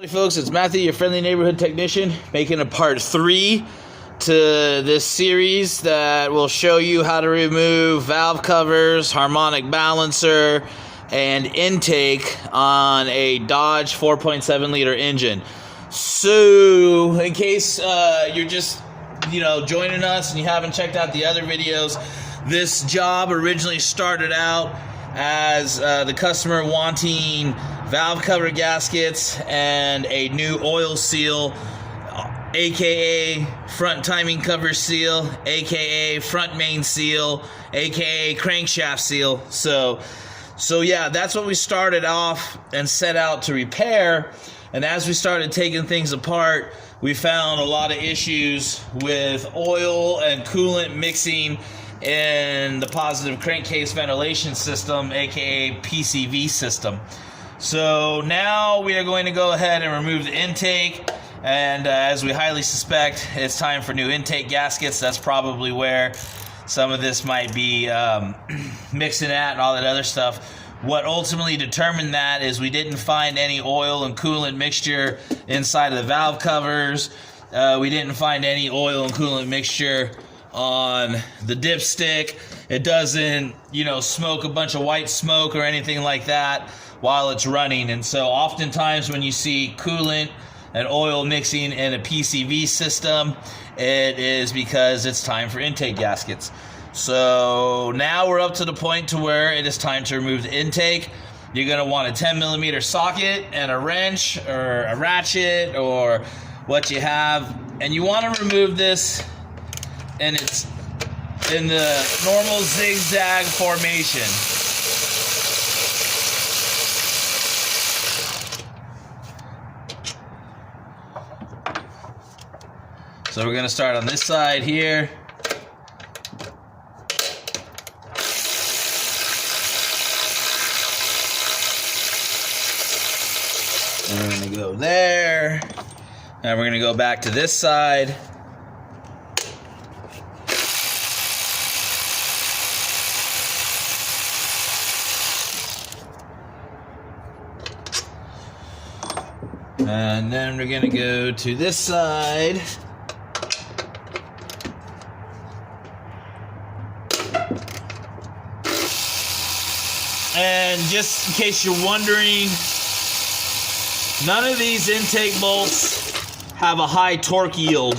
Hey folks, it's Matthew, your friendly neighborhood technician, making a part 3 to this series that will show you how to remove valve covers, harmonic balancer, and intake on a Dodge 4.7 liter engine. So, in case you're just joining us and you haven't checked out the other videos, this job originally started out as the customer wanting valve cover gaskets and a new oil seal, aka front timing cover seal, aka front main seal, aka crankshaft seal. So yeah, that's what we started off and set out to repair. And as we started taking things apart, we found a lot of issues with oil and coolant mixing in the positive crankcase ventilation system, aka PCV system. So now we are going to go ahead and remove the intake, and as we highly suspect, it's time for new intake gaskets. That's probably where some of this might be mixing at and all that other stuff. What ultimately determined that is we didn't find any oil and coolant mixture inside of the valve covers. We didn't find any oil and coolant mixture on the dipstick. It doesn't, smoke a bunch of white smoke or anything like that while it's running. And so oftentimes when you see coolant and oil mixing in a PCV system, it is because it's time for intake gaskets. So now we're up to the point to where it is time to remove the intake. You're going to want a 10 millimeter socket and a wrench or a ratchet or what you have. And you want to remove this, and it's in the normal zigzag formation. So we're going to start on this side here. And we're going to go there. And we're going to go back to this side. And then we're going to go to this side. And just in case you're wondering, none of these intake bolts have a high torque yield.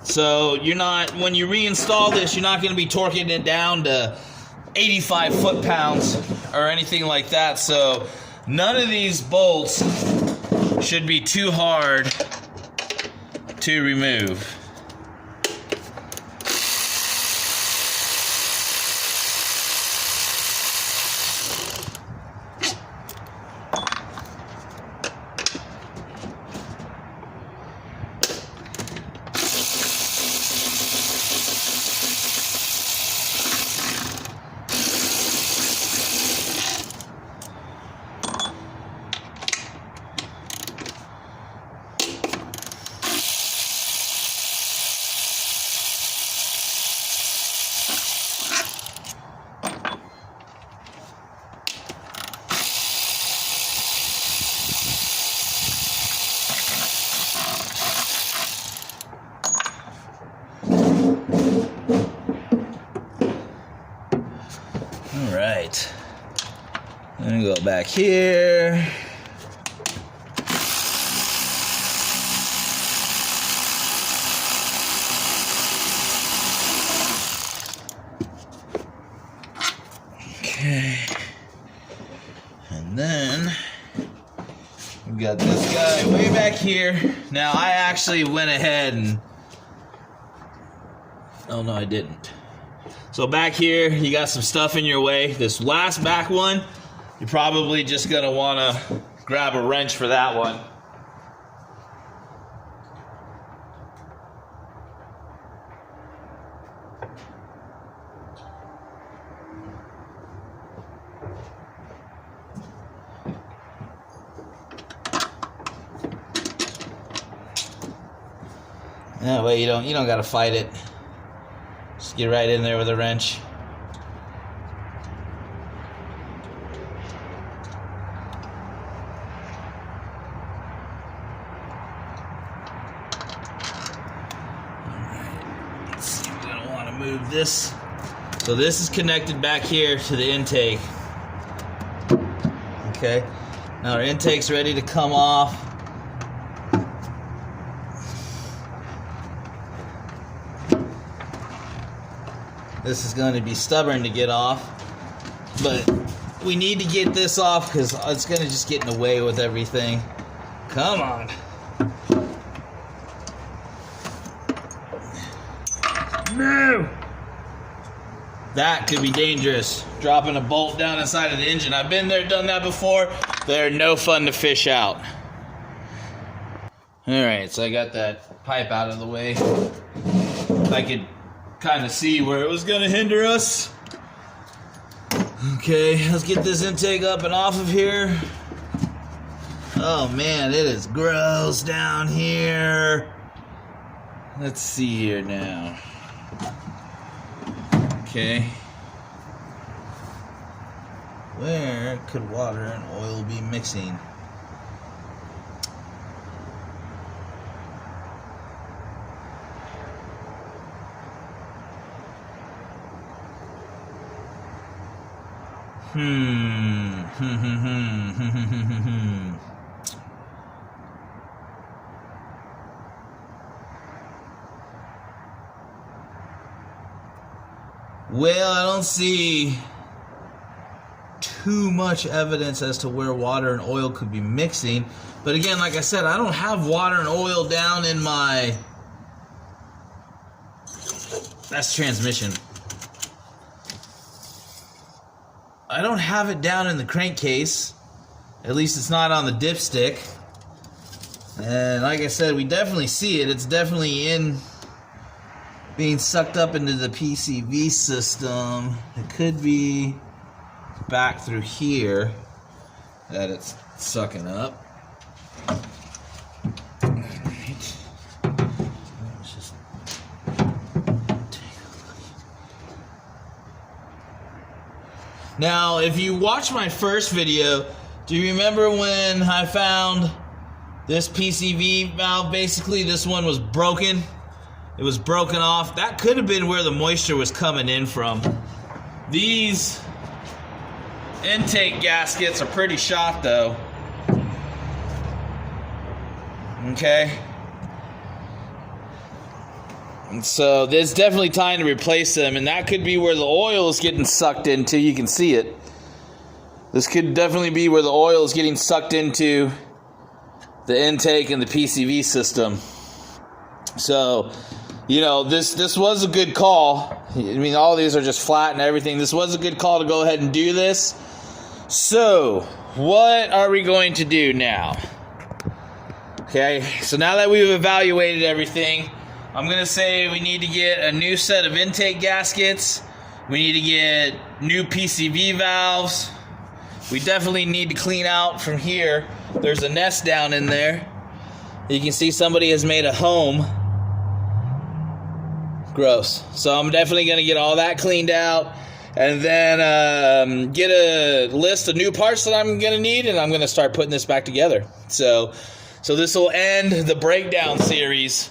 So when you reinstall this, you're not going to be torquing it down to 85 foot-pounds or anything like that. So none of these bolts should be too hard to remove. Alright, I'm going to go back here. Okay, and then we've got this guy way back here. Now I actually went ahead and, oh no I didn't. So back here, you got some stuff in your way. This last back one, you're probably just going to want to grab a wrench for that one. That way you don't got to fight it. Just get right in there with a wrench. remove this. So this is connected back here to the intake. Okay, now our intake's ready to come off. This is going to be stubborn to get off, but we need to get this off because it's going to just get in the way with everything. Come on. No! That could be dangerous. Dropping a bolt down inside of the engine. I've been there, done that before. They're no fun to fish out. Alright, so I got that pipe out of the way. I could kind of see where it was going to hinder us. Okay, let's get this intake up and off of here. Oh man, it is gross down here. Let's see here now. Okay. Where could water and oil be mixing? Well, I don't see too much evidence as to where water and oil could be mixing. But again, like I said, I don't have water and oil down in my... That's transmission. I don't have it down in the crankcase. At least it's not on the dipstick. And like I said, we definitely see it. It's definitely in... being sucked up into the PCV system. It could be back through here that it's sucking up. Alright. Let's just take a look. Now, if you watch my first video, do you remember when I found this PCV valve? Basically, this one was broken. It was broken off. That could have been where the moisture was coming in from. These intake gaskets are pretty shot though. Okay. And so there's definitely time to replace them, and that could be where the oil is getting sucked into. You can see it. This could definitely be where the oil is getting sucked into the intake and the PCV system. So, you know, this was a good call. I mean, all these are just flat and everything. This was a good call to go ahead and do this. So, what are we going to do now? Okay, so now that we've evaluated everything, I'm going to say we need to get a new set of intake gaskets. We need to get new PCV valves. We definitely need to clean out from here. There's a nest down in there. You can see somebody has made a home. Gross. So I'm definitely going to get all that cleaned out, and then get a list of new parts that I'm going to need, and I'm going to start putting this back together. So this will end the breakdown series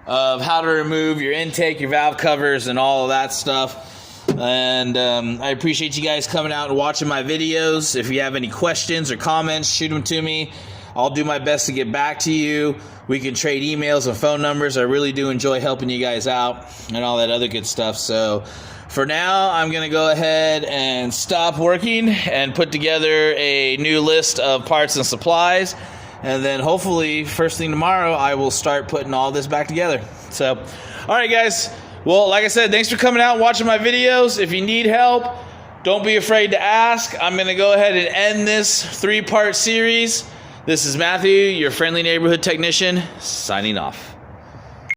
of how to remove your intake, your valve covers, and all of that stuff. And I appreciate you guys coming out and watching my videos. If you have any questions or comments, shoot them to me. I'll do my best to get back to you. We can trade emails and phone numbers. I really do enjoy helping you guys out and all that other good stuff. So for now, I'm going to go ahead and stop working and put together a new list of parts and supplies. And then hopefully, first thing tomorrow, I will start putting all this back together. So, all right, guys. Well, like I said, thanks for coming out and watching my videos. If you need help, don't be afraid to ask. I'm going to go ahead and end this 3-part series. This is Matthew, your friendly neighborhood technician, signing off.